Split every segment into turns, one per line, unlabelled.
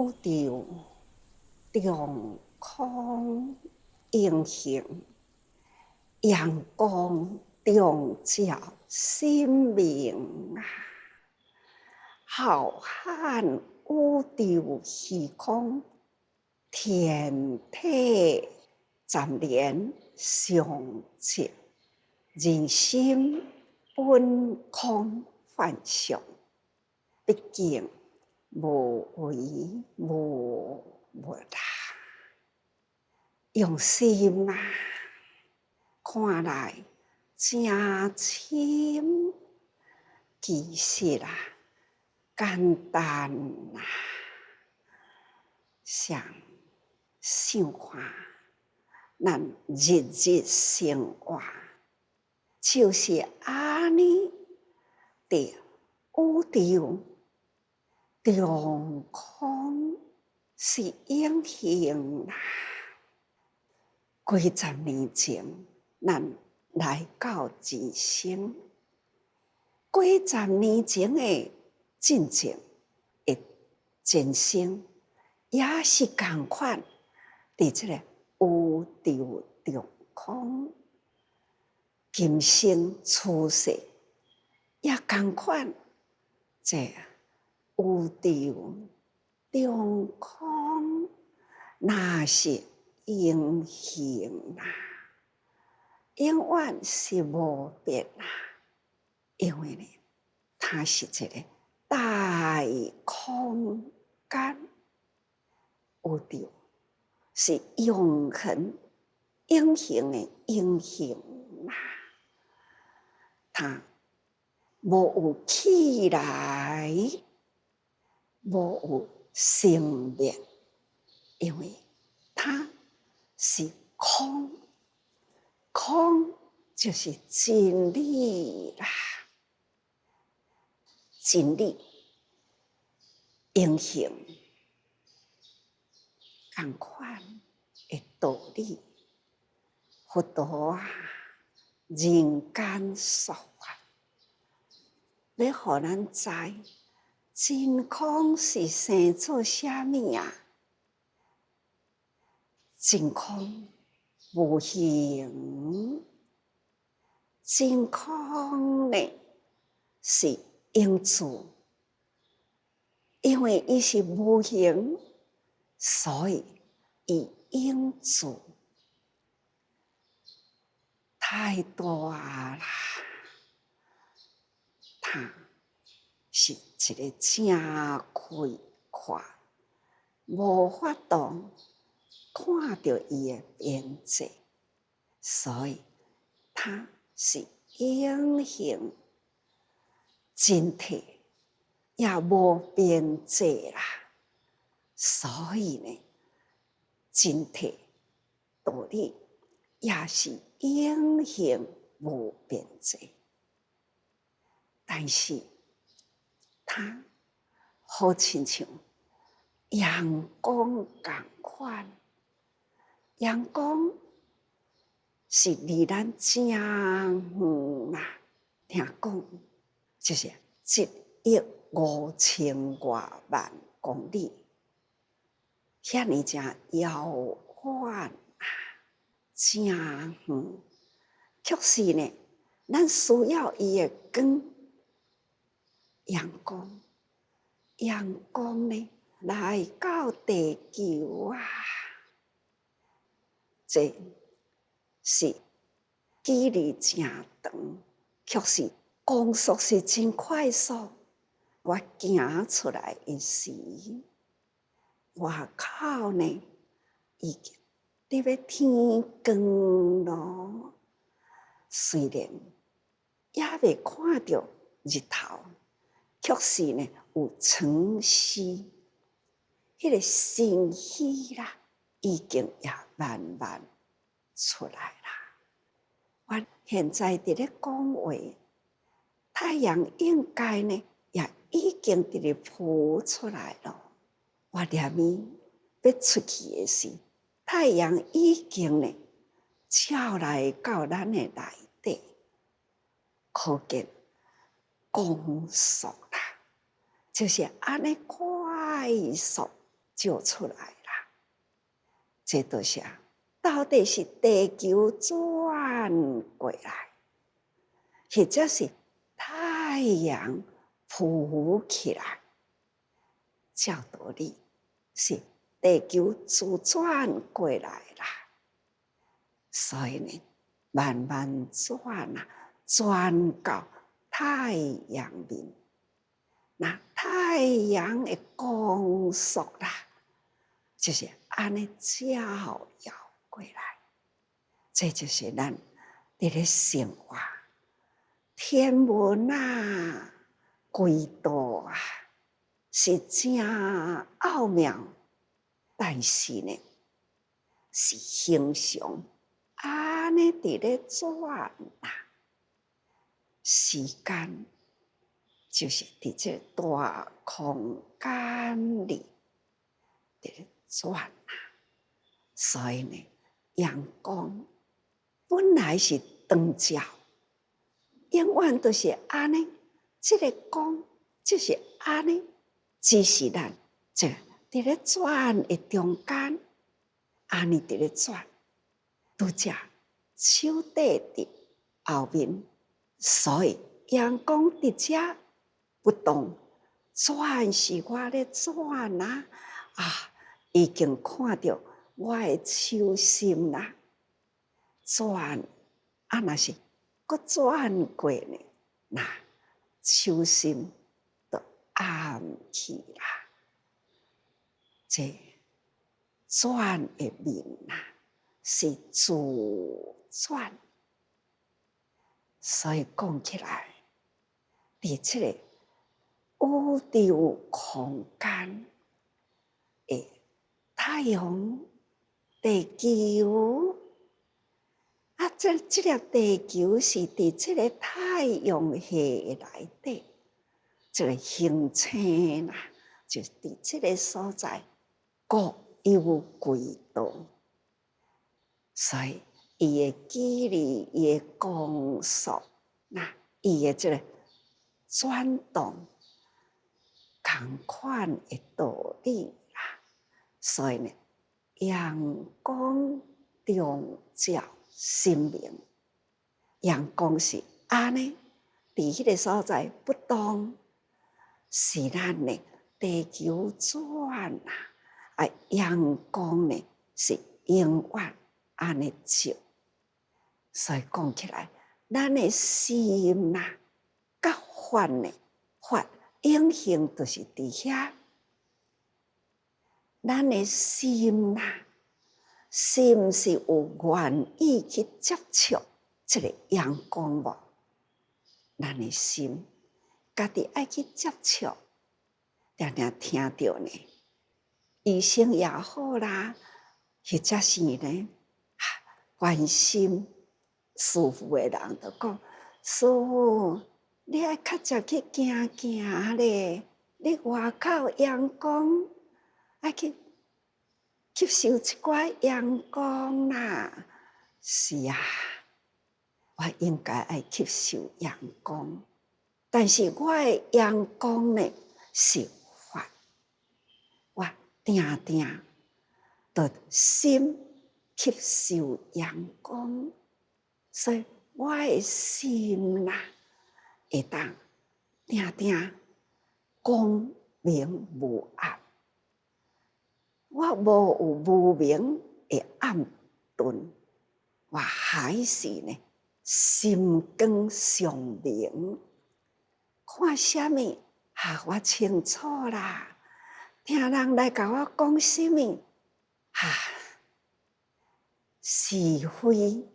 宇宙中空永恒，阳光中照生命啊！浩瀚宇宙虚空，天体暂连相接，人心本空幻象，毕竟无为无物啦。用心啊，看来真深，其实啊，简单啊。想看咱日日生活，就是安尼伫宇宙中空是永恒啦。几十年前，咱来到人生，几十年前的进前的前生，也是同款，伫这个宇宙中空，今生出世也同款，这宇宙中空，那是永恒啦，永远是无变啦。因为呢，它是一个大空间，宇宙是永恒、永恒的永恒啦。它无有起来，无有生灭，因为它是空，空就是真理啦。真理永恒同款的道理，佛陀啊，人间说法，要互咱知真空是生做啥物啊？真空无形，真空呢是永驻，因为伊是无形，所以伊永驻。太大啦！它是一个正开阔，无法度看到伊的边界，所以它是永恒、真体，也无边界啦。所以呢，真体道理也是永恒无边界。但是它好亲像阳光同款，阳光是离咱正远啦。听讲就是1亿5000多万公里，遐尼正遥远啊，正远。确实呢，咱需要伊的光。阳光，阳光呢来到地球啊，这是距离真长，确实光速是真快速。我行出来的时，外口呢已经入要天光咯。虽然也未看到日头。确实呢，有晨曦，迄个晨曦啦，已经也慢慢出来啦。我现在伫咧讲话，太阳应该呢也已经伫咧浮出来了。我念伊要出去的时，太阳已经呢照来到咱的内底，可见光速啦，就是安尼快速照出来啦。这都是到底是地球转过来，或者是太阳浮起来？照道理是地球自转过来啦。所以呢，慢慢转到太阳面，那太阳的光束啦，就是安尼照耀过来。这就是咱伫咧生活天文轨道是真奥妙，但是呢，是形常安尼伫咧转时间就是伫这大空间里伫咧转所以呢，阳光本来是长照，永远都是安尼，这个光就是安尼，只是咱这伫咧转的中间，安尼伫咧转，拄则手底伫后面，所以阳光伫遮不动，转是我咧转已经看到我的手心啦，转若是搁转过呢，那手心就暗去啦。这转的面是自转，所以讲起来，伫这个宇宙空间的太阳、地球这个地球是伫这个太阳系内底，这个行星就是伫这个所在各有轨道，所以伊的距离、伊的光速，伊的这个转动，同款的道理啦。所以呢，阳光中照心明，阳光是安尼，伫迄个所在不动，是咱呢地球转阳光呢是永远安尼照。所以讲起来，咱的心甲法呢，法永恒就是伫遐。咱的心心是有愿意去接触这个阳光无？咱的心家己爱去接触，常常听到呢，医生也好啦，或者是呢，关心师父的人就讲，师父，你爱较早去行行咧，你外口阳光爱去吸收一寡阳光啦。是我应该爱吸收阳光，但是我的阳光呢是法，我定定的心吸收阳光，所以我的心会当定定光明无暗。我无有无明的暗顿，我还是呢心光上明。看什么我清楚啦，听人来甲我讲什么是非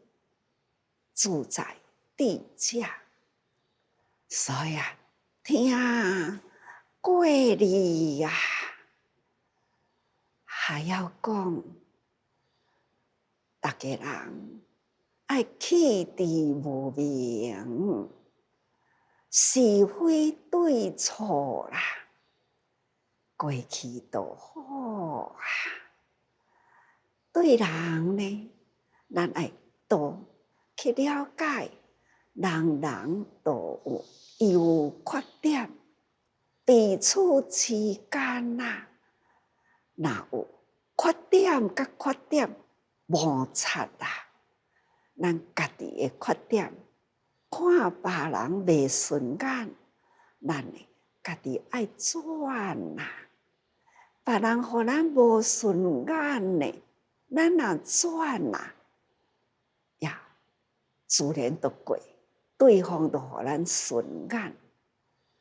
自在地者。所以听过理还要讲，大家人爱弃智无明，是非对错啦，过去就好对人呢，咱爱多去了解，人都有优缺点，彼此之间若有缺点甲缺点摩擦啦，咱家己的缺点，看别人袂顺眼，咱呢家己爱转啦。别人互咱无顺眼呢，咱若转啦，呀，自然都过，对方都互咱顺眼。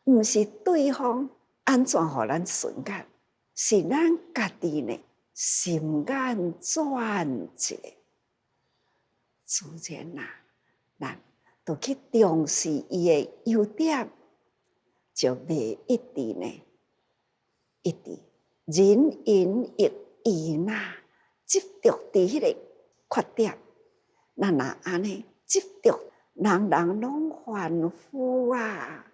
毋是对方安怎互咱顺眼，是咱家己呢心眼转一下，自然啦，咱就去重视伊的优点，就袂一直呢，一直人云亦云啦，执着伫迄个缺点，咱若安尼执着，人人拢凡夫啊。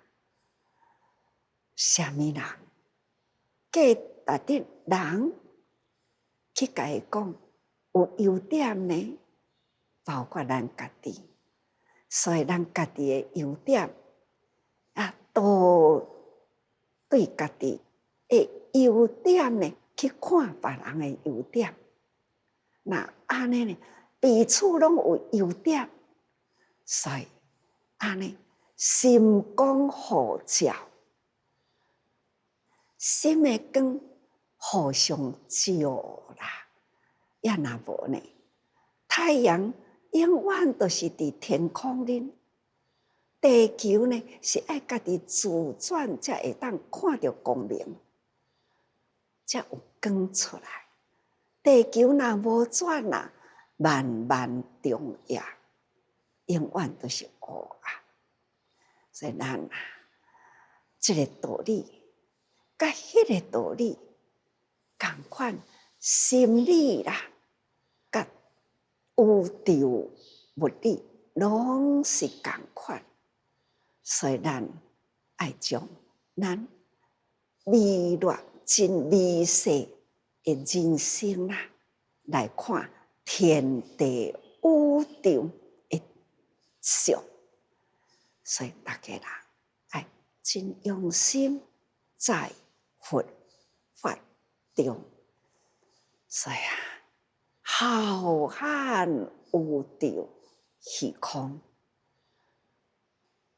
什么人？价值得人去甲伊讲有优点呢？包括咱家己，所以咱家己的优点啊，都对家己的优点呢去看别人的优点。那安尼呢，彼此拢有优点，所以安尼心光互照。心的光互相照啦，也若无呢？太阳永远都是伫天空里，地球呢是爱家己自转，才会当看到光明，才有光出来。地球若无转啦，漫漫中夜，永远都是黑暗。所以咱啊，这个道理。甲迄个道理同款，心理啦，甲宇宙物理拢是同款，所以咱爱将咱微弱、真微细的人生啦，来看天地宇宙的相，所以大家啦，爱真用心在佛法中，所以啊，浩瀚宇宙虚空，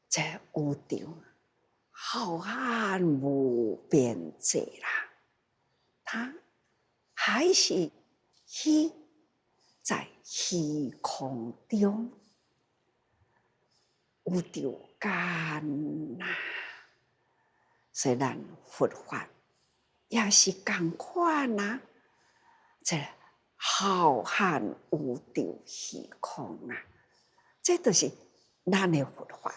这宇宙浩瀚无边界啦，它还是虚，在虚空中，宇宙间呐，所以咱佛法。也是同款啊！这浩瀚宇宙虚空啊，这就是咱的佛法。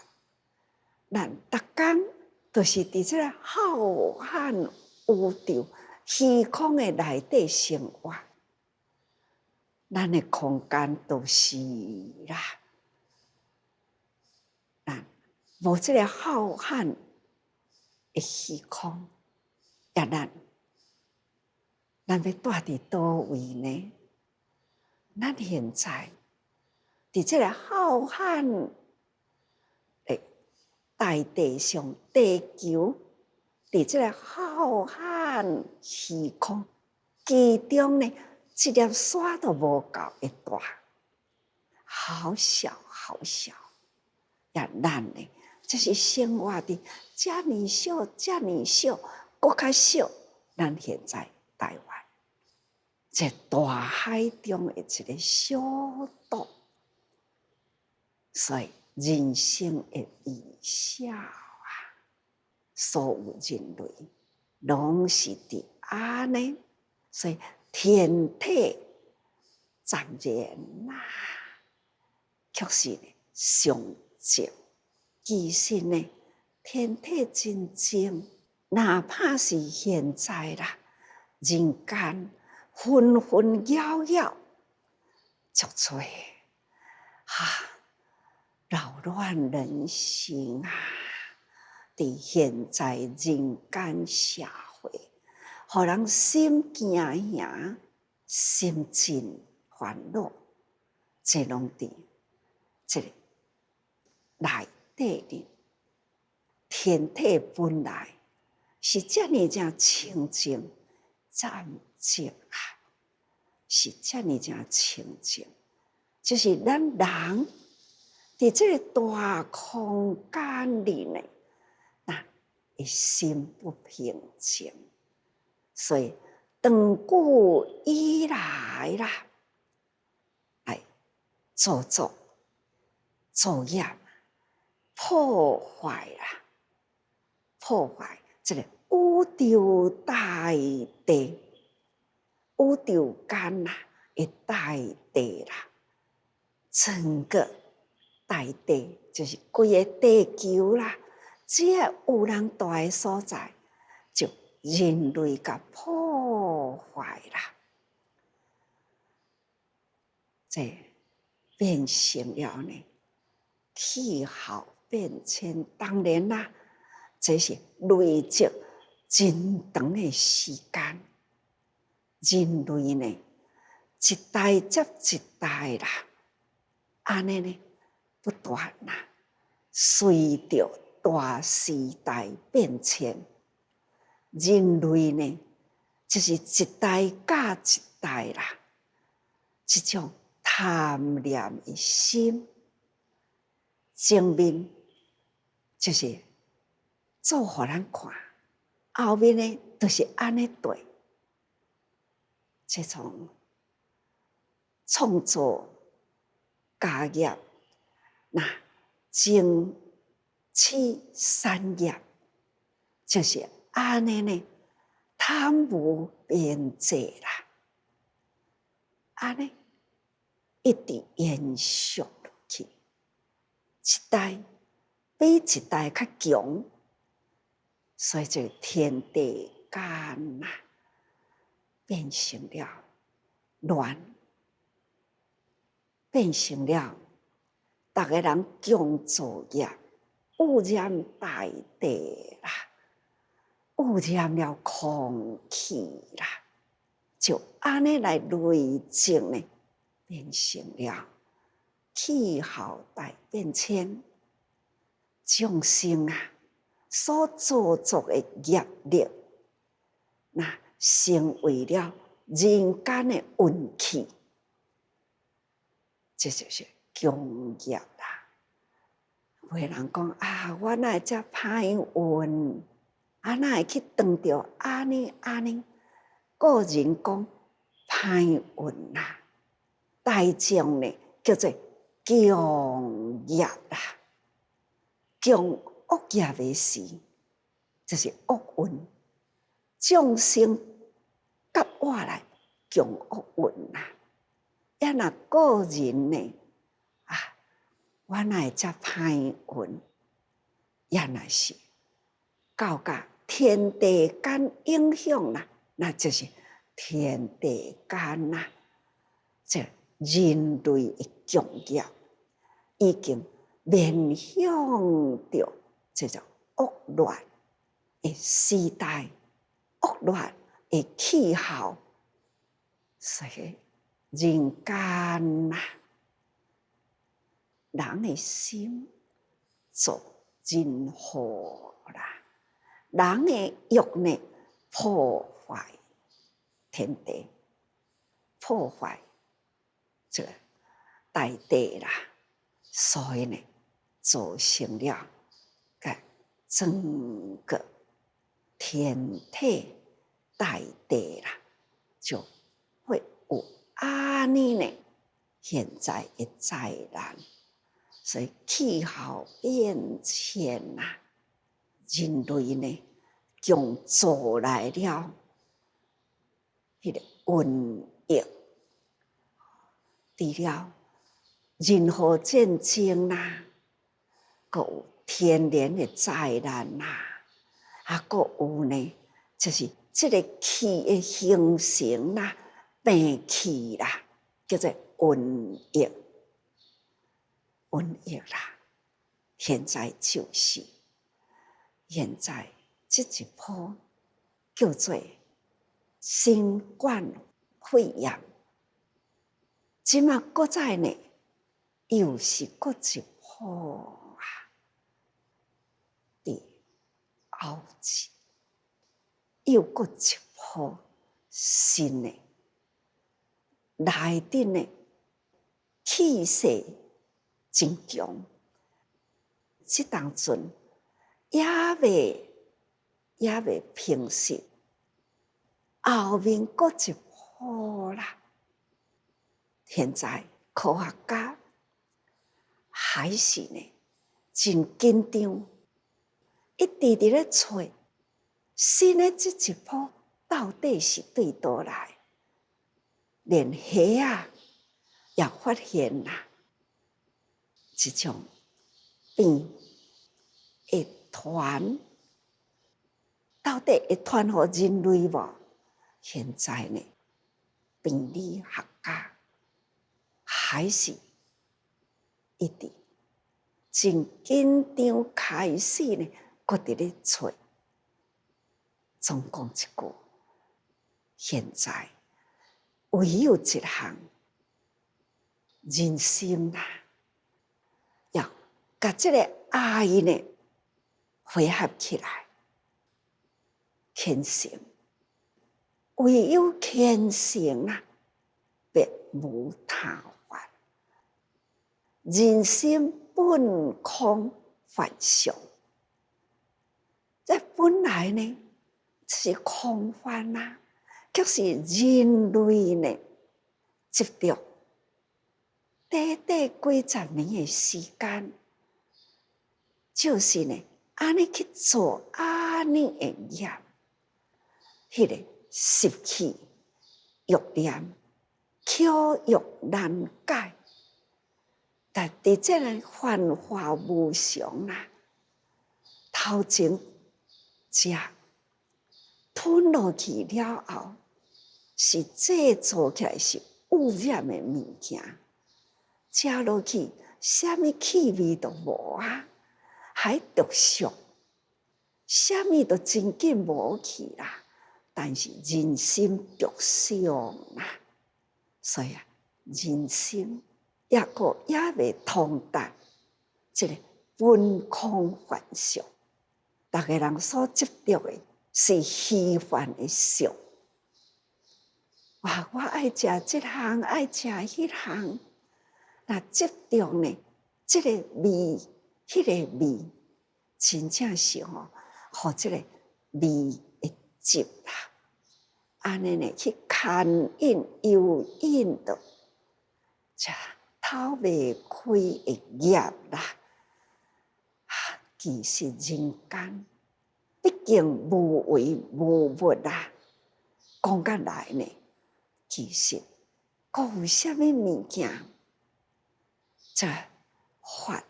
咱逐天都是伫这个浩瀚宇宙虚空的内底生活，咱的空间都是啦。咱无这个浩瀚的虚空，也咱要住伫倒位呢？咱现在伫这个浩瀚的大地上，地球伫这个浩瀚虚空，其中呢，一粒沙都无够会大，好小好小。也咱呢，就是生活伫遮尼小、遮尼小，搁较小。咱现在台湾。这大海中的一个小岛，所以人生的微小啊，所有人类拢是伫安尼，所以天体暂然啦，却是呢上静。其实呢，天体真静，哪怕是现在啦，人间。纷纷扰扰，足多扰乱人心啊！伫现在人间社会，互人心惊惶、心真烦恼，这拢伫这个内底里。天体本来是遮尔正清净，净啊，是这么正清净。就是咱人在这个大空间里呢，那一心不平静，所以长久以来啦，哎，造作、作业、破坏啦，破坏这个宇宙大地、宇宙间啦的大地啦，整个大地就是规个地球啦，只要有人住的所在，就人类甲破坏啦，这变成了呢气候变迁。当然啦，这是累积真长的时间，人类呢一代接一代啦，安尼呢不断啦，随着大时代变迁，人类呢就是一代甲一代啦，这种贪念的心，前面就是做互咱看，后面呢就是安尼对，这种创作家业，那精气三业，就是安尼呢，贪无边际啦，安尼一直延续落去，一代比一代较强，所以这个天地间呐，变成了乱，变成了大家人共作业，污染大地啦，污染了空气啦，就安尼来累积呢，变成了气候大变迁，众生啊所造作的业力，那成为了人间的运气，这就是共业啦。有的人讲啊，我哪会这歹运，啊哪会去撞到安尼安尼？个人讲歹运啦，大众呢叫做共业啦，共恶业的事，就是恶运。众生甲我来共恶运啦，也若个人呢啊，我哪会这歹运？也若是到甲天地间影响啦，那就是天地间啦，这人类的共业已经面向着这种恶乱的时代、恶乱的气候，所以人间呐，人的心做真好啦，人的欲呢破坏天地，破坏这个大地啦，所以呢，造成了个整个天体大地啦，就会有安尼呢现在的灾难。所以气候变迁呐，人类呢共做来了迄个瘟疫，除了任何战争啦，还有天然的灾难啦，啊，还有呢，就是这个气的形成啦、变气啦，叫做瘟疫。瘟疫啦，现在就是现在这一波叫做新冠肺炎，即马搁再呢，又是搁一波啊！伫后期又搁一波，心的内面的气势真强，这当阵也未平息，后面搁一波啦。现在科学家还是呢真紧张，一直伫咧找新的这一波到底是对倒来，连虾啊也发现啦，这种病会传，到底会传予人类无？现在呢，病理学家还是一直真紧张，开始呢，搁伫咧找。总讲一句，现在唯有一项人心啦，要甲这个爱呢汇合起来，虔诚。唯有虔诚啊，别无他法。人心本空幻想，这本来呢是空幻啊，却是人类呢执着短几十年的时间，就是呢安尼去做安尼的业，迄个习气欲念，巧欲难解。但伫这个幻化无常啊，头前食吞落去了后，是制造起来是污染的物件，食落去什么气味都无啊，还毒素，什么都真紧无去啦。但是人心着想啊，所以啊，人心也未通达这个本空幻想。每个人所执着的是虚幻的相。哇！我爱食这项，爱食迄项，那执着呢？这个味，迄个味，真正是互这个味会入啦。安尼呢，去牵引诱引的，这透未开的业啦。其实人间毕竟无为无物啦，讲甲来呢，其实各有啥物物件，这法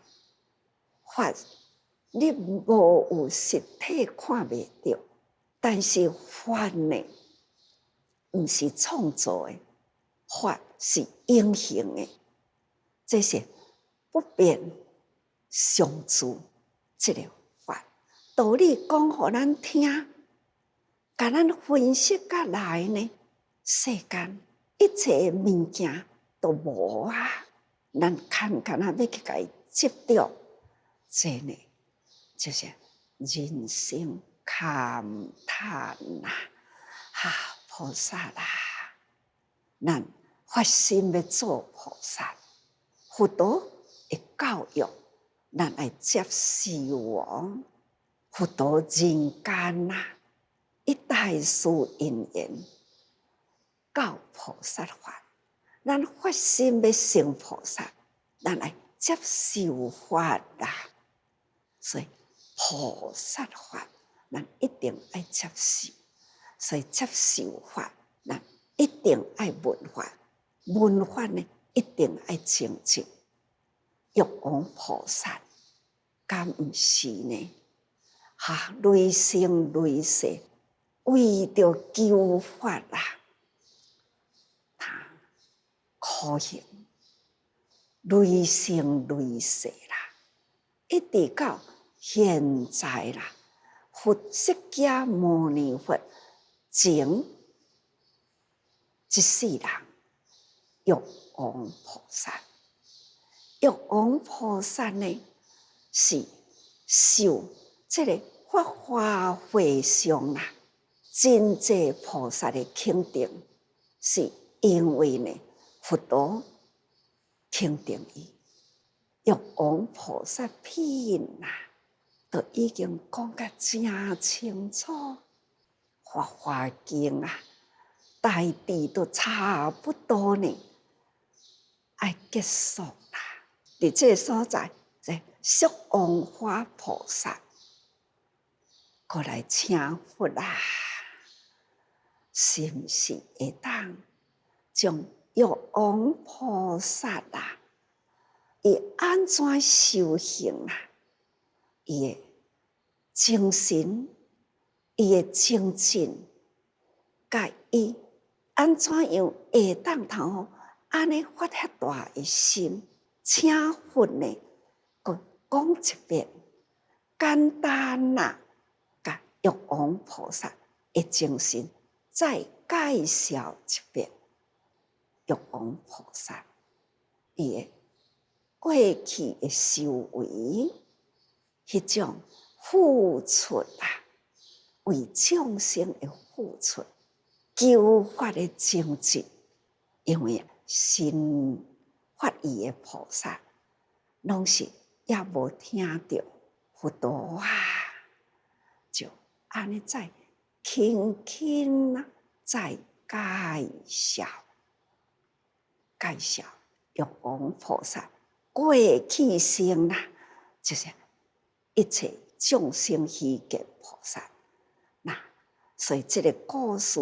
你无有实体看袂到，但是法呢，毋是创造的，法是永恒的，这是不变常住。这个法道理讲互咱听，甲咱分析甲来呢，世间一切物件都无啊，咱看要去甲伊执着，这呢就是人生勘探啦，菩萨啦，咱发心要做菩萨，佛陀的教育。咱来接受哦，佛陀人间呐，一代事因缘，教菩萨法。咱发心要成菩萨，咱来接受法啦。所以菩萨法，咱一定爱接受。所以接受法，咱一定爱闻法。闻法呢，一定爱清净。欲往菩萨，敢毋是呢？累生累世，为着求法啦，他苦行，累生累世啦，一直到现在啦。佛释迦牟尼佛前一世人，欲往菩萨。欲往菩萨呢，是受这个法华会上啦，真济菩萨的肯定，是因为呢，佛陀肯定伊。玉皇菩萨篇呐，都已经讲甲真清楚，《法华经》啊，大致都差不多呢，要结束啦。伫这个所在，即释王法菩萨过来请佛啦，是毋是会当将玉皇菩萨啦，伊安怎修行啊？伊的精神，伊的精进，甲伊安怎样会当通安尼发遐大的心，请佛呢？佮讲一遍，简单啦，甲玉皇菩萨的精神再介绍一遍。玉皇菩萨伊的过去的修为，迄种付出啊，为众生的付出，求法的精进，因为新发意的菩萨，拢是也无听到佛陀啊，就安尼再轻轻啊，再介绍玉皇菩萨过去生啦，就是一切众生希见菩萨。那所以这个故事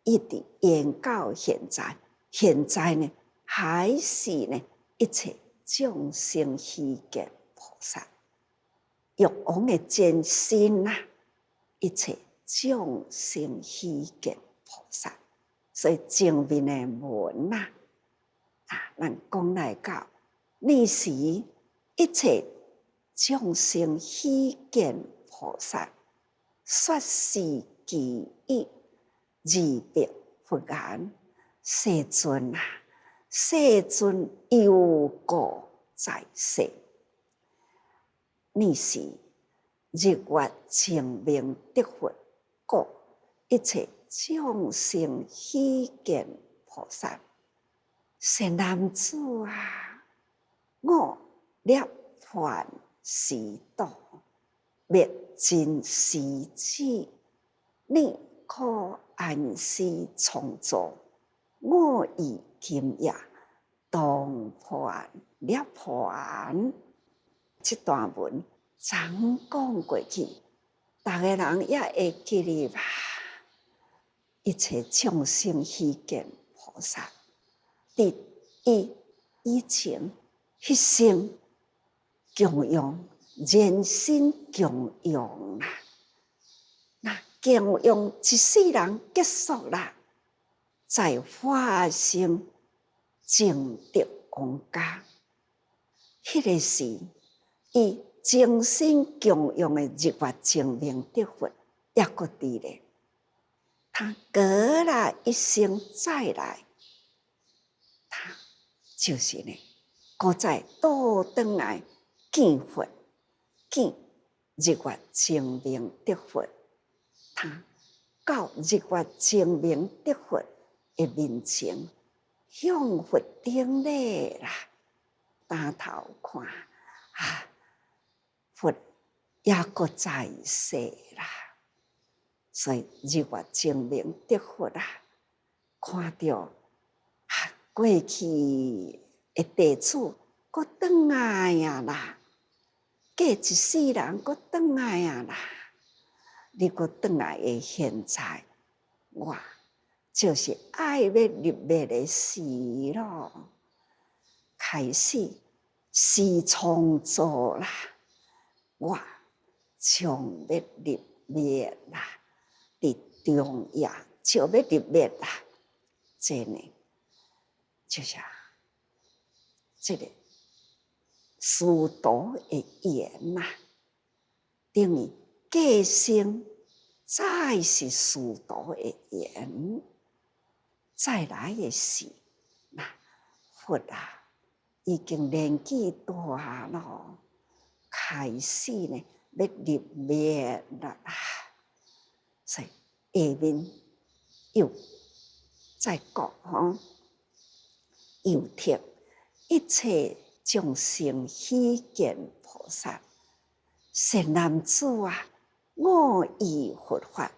一直延到现在，现在呢还是呢一切众生希见菩萨。玉皇的真心啊，一切众生希见菩萨。所以前面的文啊，咱讲来到，你是一切众生希见菩萨，说是其意，二别不言。世尊啊，世尊犹故在世，你是日月清明的佛，故一切众生希见菩萨。善男子啊，我涅槃时到，灭尽时至，你可安息创造，我以今夜当还涅槃。这段文常讲过去，大家人也会记哩吧？一切众生希见菩萨。伫伊以前迄生供养人心供养啦，那供养一世人结束啦，再化身正德王家。迄个时，伊精心供养的日月清明德佛也搁伫咧，他隔了一生再来。他就是呢，搁再倒转来见佛，见日月清明德佛。他到日月清明德佛的面前，向佛顶礼啦，抬头看啊，佛也搁在世啦。所以日月清明德佛啊，看到过去的弟子，搁转来啊啦！过一世人，搁转来啊啦！你搁转来的现在，我就是爱要入灭的时咯，开始是创造啦！我将要入灭啦，伫中夜就要入灭啦！这呢？就是这个师徒的缘呐，等于过生再是师徒的缘，再来的是那佛啊，已经年纪大咯，开始呢要入灭啦，所以下面又再讲又贴一切众生希见菩萨，善男子啊，我以佛法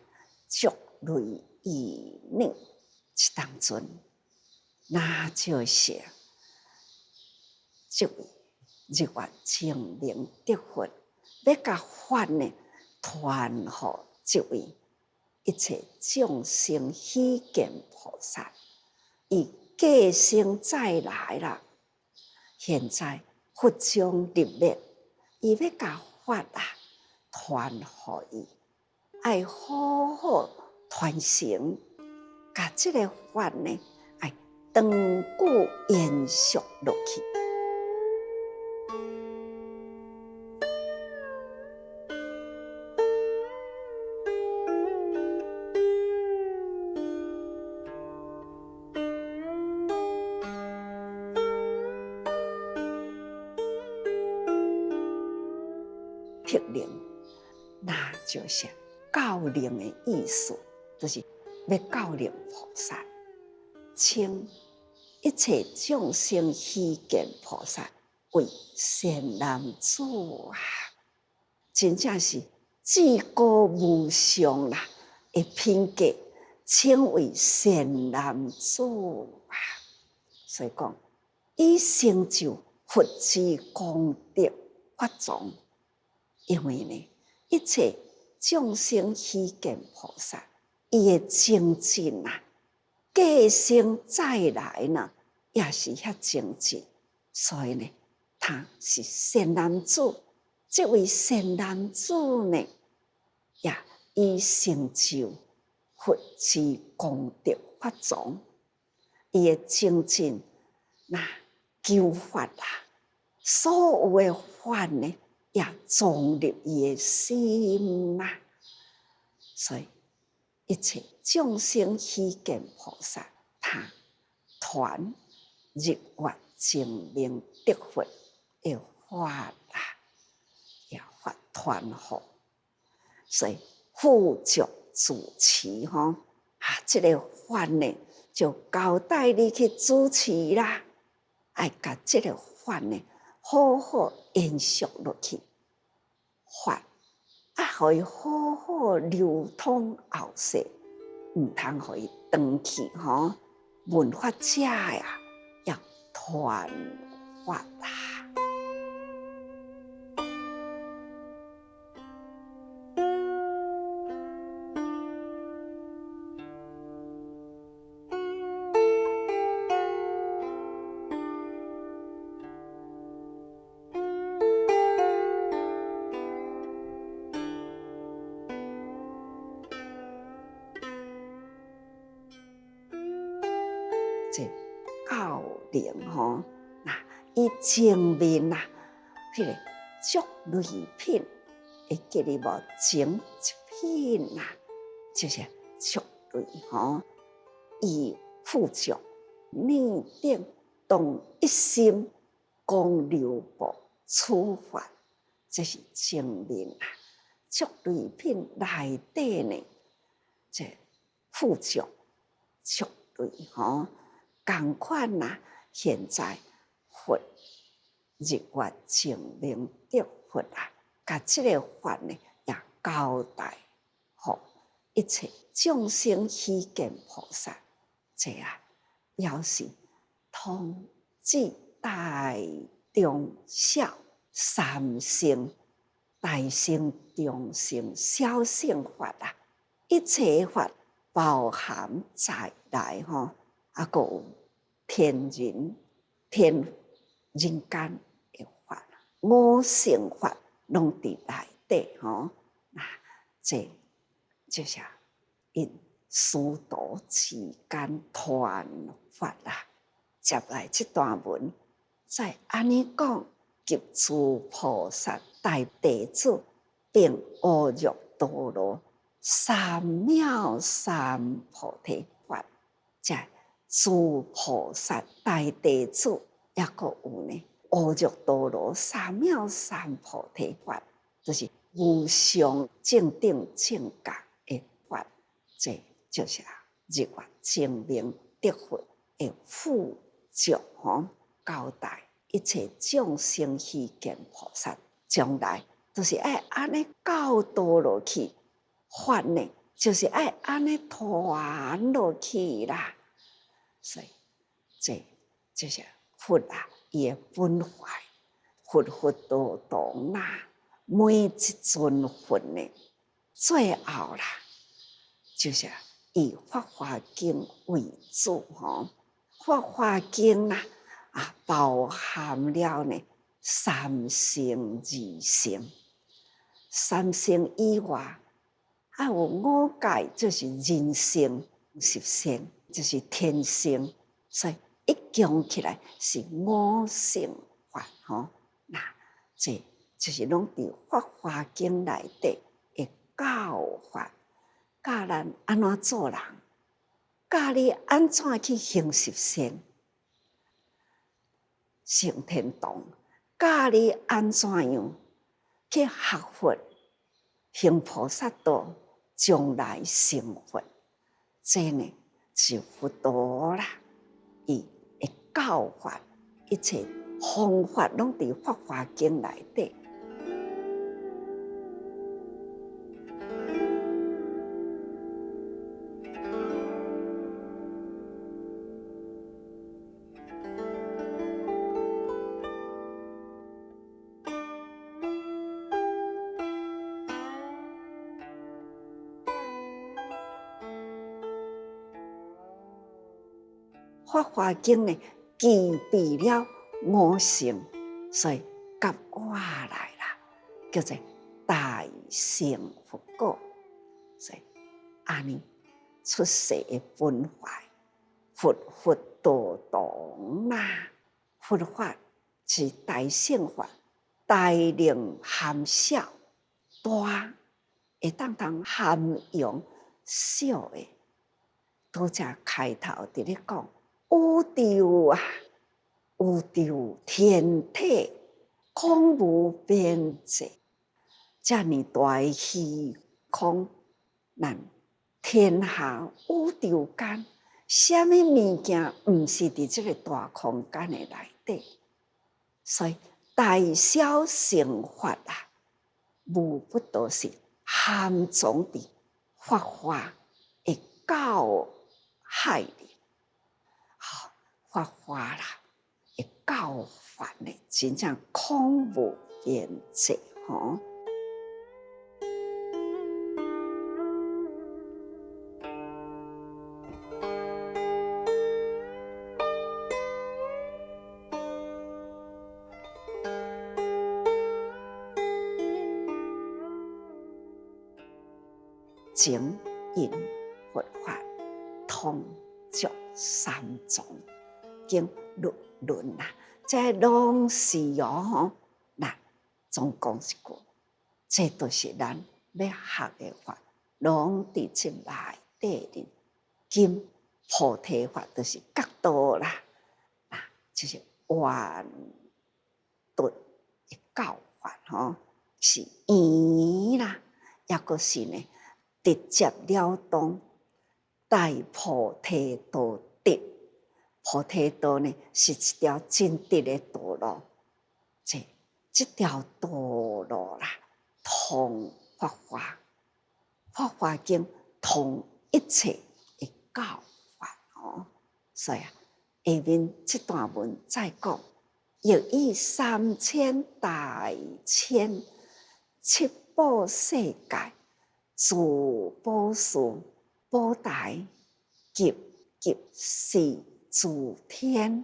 逐类依领。这当中，那就是这位日月精明得佛，要甲法呢传予这位一切众生希见菩萨，伊过生再来啦。现在佛将入灭，伊要甲法传予伊，爱好好传承，甲这个法呢，爱长久延续落去。辟令，那就是教令的意思，就是要教令菩萨，请一切众生希见菩萨为善男子啊，真正是至高无上啦的品格，称为善男子啊。所以讲，以成就佛之功德法藏。因为呢，一切众生希见菩萨，伊的精进过生再来呢，也是遐精进。所以呢，他是善男子。这位善男子呢，也已成就佛之功德法藏。伊的精进，求法所有的法呢，也装入伊的心所以一切众生希见菩萨，他传日月精明得佛的法也法传予，所以负责主持这个法呢，就交代你去主持啦，爱甲这个法呢，好好延续落去，法互伊好好流通后世，毋通互伊断去文化者要传法这教令伊前面迄个足类品，会记得无？前一品就是足类以富足逆定动一心，公流布处法，这是前面足类品内底呢，这富足足类同款现在佛日月精明得佛甲这个法呢也交代予一切众生希见菩萨，这表示通知大中小三乘，大乘、中乘、小乘法一切法包含在内还有天人间的法，五乘法拢伫内底这就是因师徒之间传法接来这段文，再安尼讲，及诸菩萨大弟子，并阿耨多罗三藐三菩提法，即诸菩萨大弟子，也阁有呢阿耨多罗三藐三菩提法，就是无上正等正觉的法。这就是日月精明德佛的富足交代一切众生去见菩萨，将来就是爱安尼教导落去，法呢就是爱安尼传落去啦。所以这就是佛伊的本怀，佛佛道同啦。每一尊佛呢，最后啦，就是以《法华经》为主《法华经》啦包含了呢三乘二乘，三乘以外还有五界，就是人乘、十乘，就是天乘，所以一共起来是五乘法那这就是拢伫《法华经》内底的教法，教咱安怎做人，教你安怎去行十乘、成天堂，教你安怎样去学佛、行菩萨道，将来成佛。这呢是佛陀啦，伊的教法，一切方法拢伫《法华经》内底。《法华经》呢，具备了五乘，所以甲我来啦，叫做大乘佛果。所以安尼出世的本怀，佛佛道同啦。佛法是大乘法，大能含小，大会当涵养小的。拄则开头伫咧讲。宇宙宇宙天体空无边际，这么大的虚空，咱天下宇宙间，什么物件毋是伫这个大空间的内底？所以大小乘法无不都是含藏伫法华的教海里。法华啦，的教法呢，真正空无边际情印佛法，通俗三藏。经论论这拢是那总讲一句，这都是咱要学的法，拢伫这内底哩。今菩提法就是角度啦，就是圆顿的教法是圆啦，也个是呢直接了当大菩提道德。菩提道呢，是一条真直的道路，这条道路啦，通法华，法华经通一切的教法所以下面这段文再讲，又以3000大千七宝世界，诸宝树宝台及四诸天，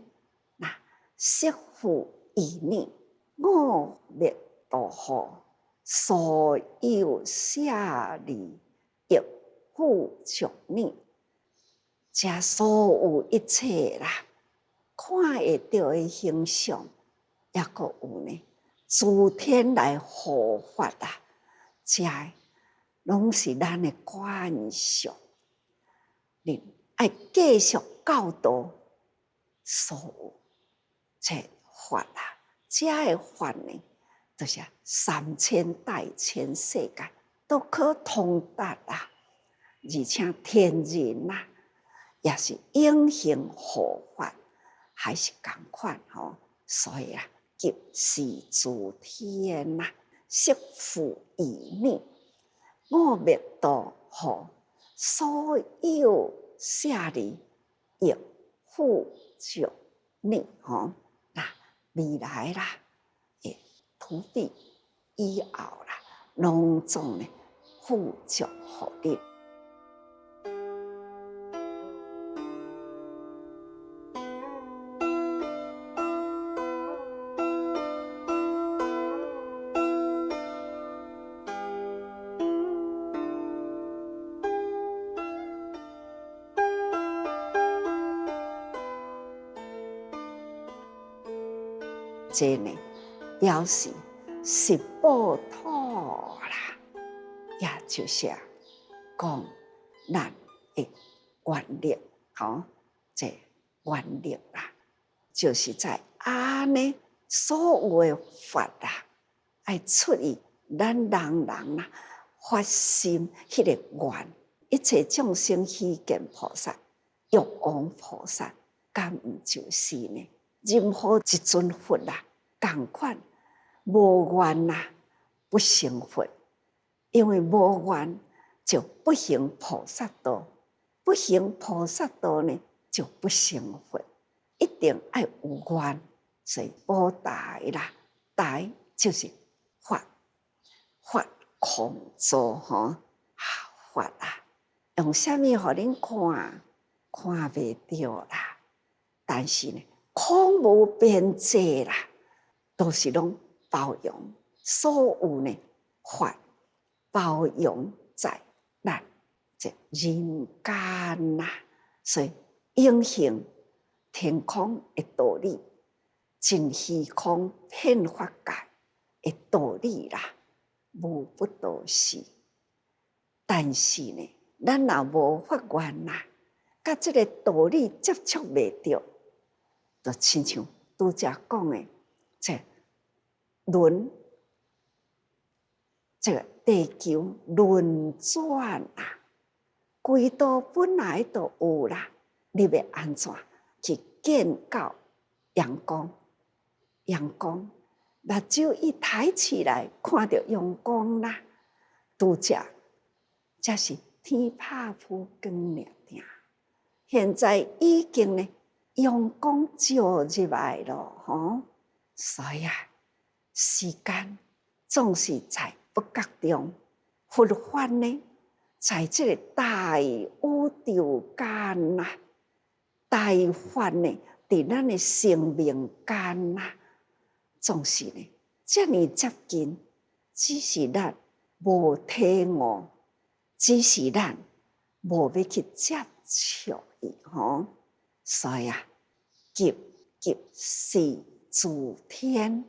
悉复以命我灭度后，所有舍利亦复着命。这所有一切啦，看会到的形象，也个有呢，诸天来护法这拢是咱的观想。你爱继续教导所有这法这个法呢，就是3000大千世界都可通达而且天人啊，也是永恒护法，还是同款吼。所以啊，急世诸天啊，惜福以你，我灭度吼，所有舍利亦护着你吼。那未来啦，土地以后啦，隆重呢护着互你。这呢表示是报土啦，也就是讲咱的愿力，吼，这愿力啦，就是在安呢所有的法啦，爱出于咱人啦发心迄个愿，一切众生希见菩萨、欲王菩萨，敢毋就是呢？任何一尊佛啦，同款无愿啦，不成佛，因为无愿就不行菩萨道，不行菩萨道呢，就不成佛，一定要有愿。所以报大啦，大就是法，法空做吼，法啊，用啥物互恁看？看袂到啦，但是呢，空无边际啦，都是拢包容，所有呢法包容在咱这人间啦，所以永恒天空的道理，尽虚空遍法界的道理啦，无不都是。但是呢，咱若无法愿啦，甲这个道理接触袂到，就亲像拄则讲的，这轮，这个地球轮转啊，轨道本来就有啦，你要安怎去见到阳光？阳光，目睭一抬起来，看到阳光啦，拄则这是天拍浮光尔定。现在已经呢，阳光照入来了，吼，所以啊，时间总是在不觉中，佛法呢，在这个大宇宙间呐，大法呢，伫咱的生命间呐，总是呢，这么接近，只是咱无体悟，只是咱无要去接触伊吼。所以啊，急世诸天，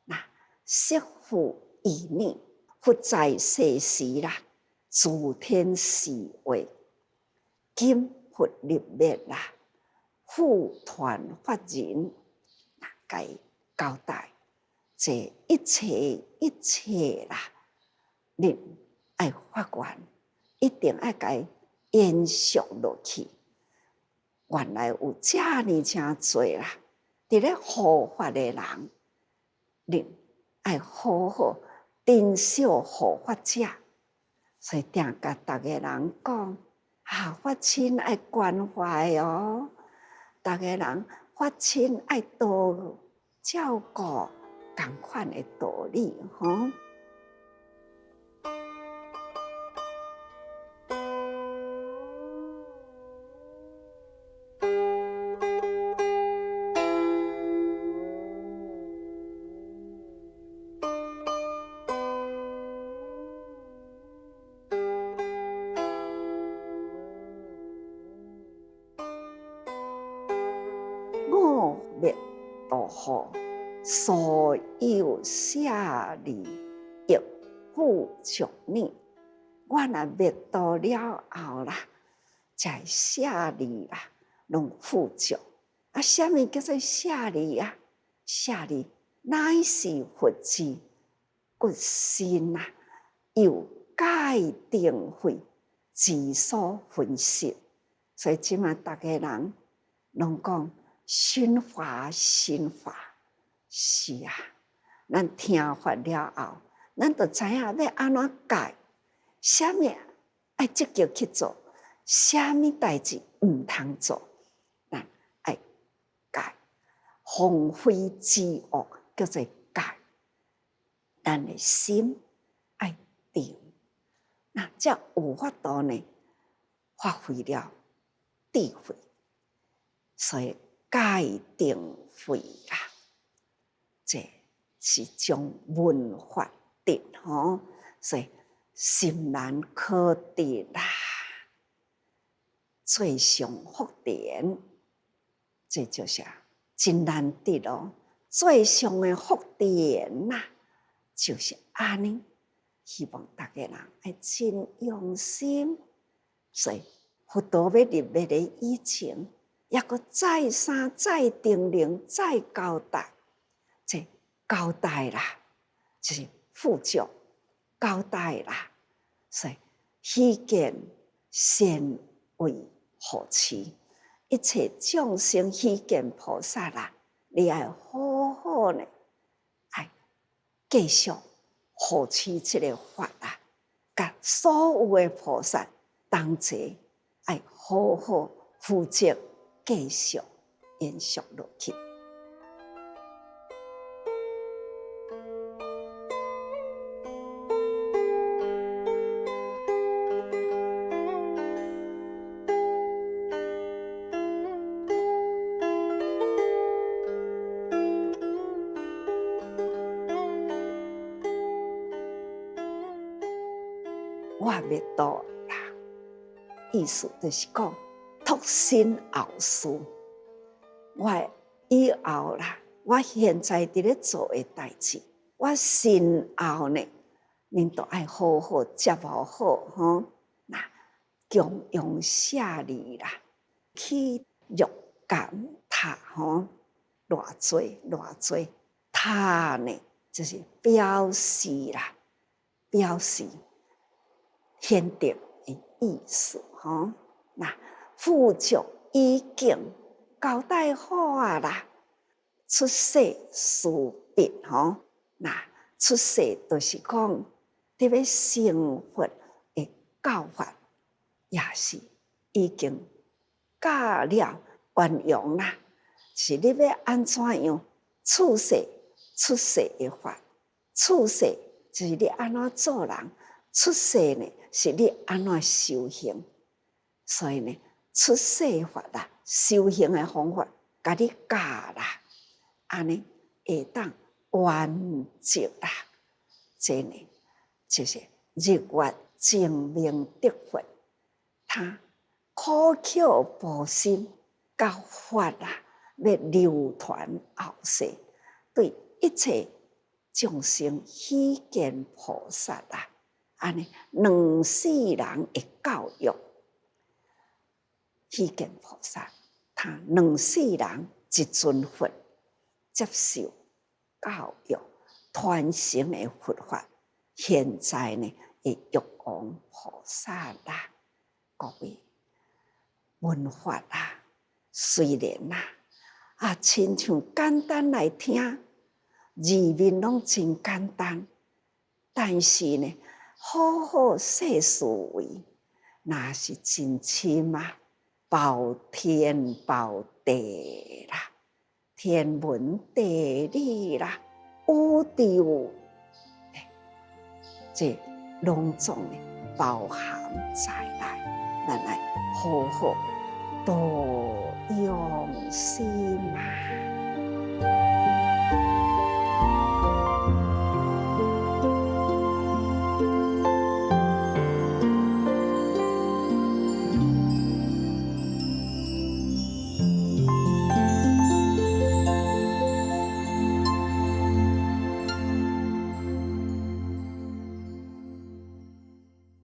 那惜福以你，佛在世时啦，诸天侍卫，今佛入灭啦，护团法人，该交代这一切啦，你爱发愿，一定爱该延续落去。原来有这么真多啦，伫咧护法的人，你爱好好珍惜护法者，所以定甲逐个人讲，法亲爱关怀哦，逐个人法亲爱多照顾，同款的道理吼。我灭度后，所有舍利亦护着你。我若灭度了后啦，在舍利啦，拢护着。啊，什么叫做舍利啊？舍利乃是佛智，决心啊，有戒定慧，自所分析，所以即马大家人拢讲熏法心法，是啊，咱听法了后，咱就知影要安怎改，啥物爱积极去做，啥物代志毋通做，咱爱改，防非之恶叫做改，咱的心爱定。那才有法度呢，发挥了智慧，所以戒定慧啦，这是将文法定吼，所以心难可得啦，最上福田，这就是真难得哦，最上的福田呐，就是安尼。希望大家人爱真用心，所以佛陀要入灭的以前，也阁再三、再叮咛、再交代，这交代啦，就是富足交代啦，所以虚见先为护持，一切众生虚见菩萨啦，你要好好呢，爱继续护持这个法啊，甲所有的菩萨同齐，爱好好负责，继续延续落去。我要度啦，意思就是讲，托身后事。我以后啦，我现在伫咧做的代志，我身后呢，恁都爱好好接好好吼。那供养舍利啦，去欲感他吼，偌济他呢，就是表示啦，表示。显得的意思吼，那富足已经交代好啊啦，出世事毕吼，那出世就是讲，你要成佛的教法，也是已经教了完用啦，是你要安怎样出世的法，出世就是你安怎做人。出世呢，是你安怎修行，所以呢，出世法啦，修行的方法，甲你教啦，安尼会当完结啦。这呢，就是日月正明得佛，他苦口婆心，教法啦，要流传后世，对一切众生虚见菩萨啦。安尼两世人的教育，虚见菩萨，他两世人一尊佛接受教育传承的佛法，现在呢，的玉皇菩萨啦，各位文法啦，虽然啦，亲像简单来听，字面拢真简单，但是呢。好好细思维，那是真深啊！包天包地啦，天文地理啦，宇宙，这拢总的包含在内，咱来好好多用心啊！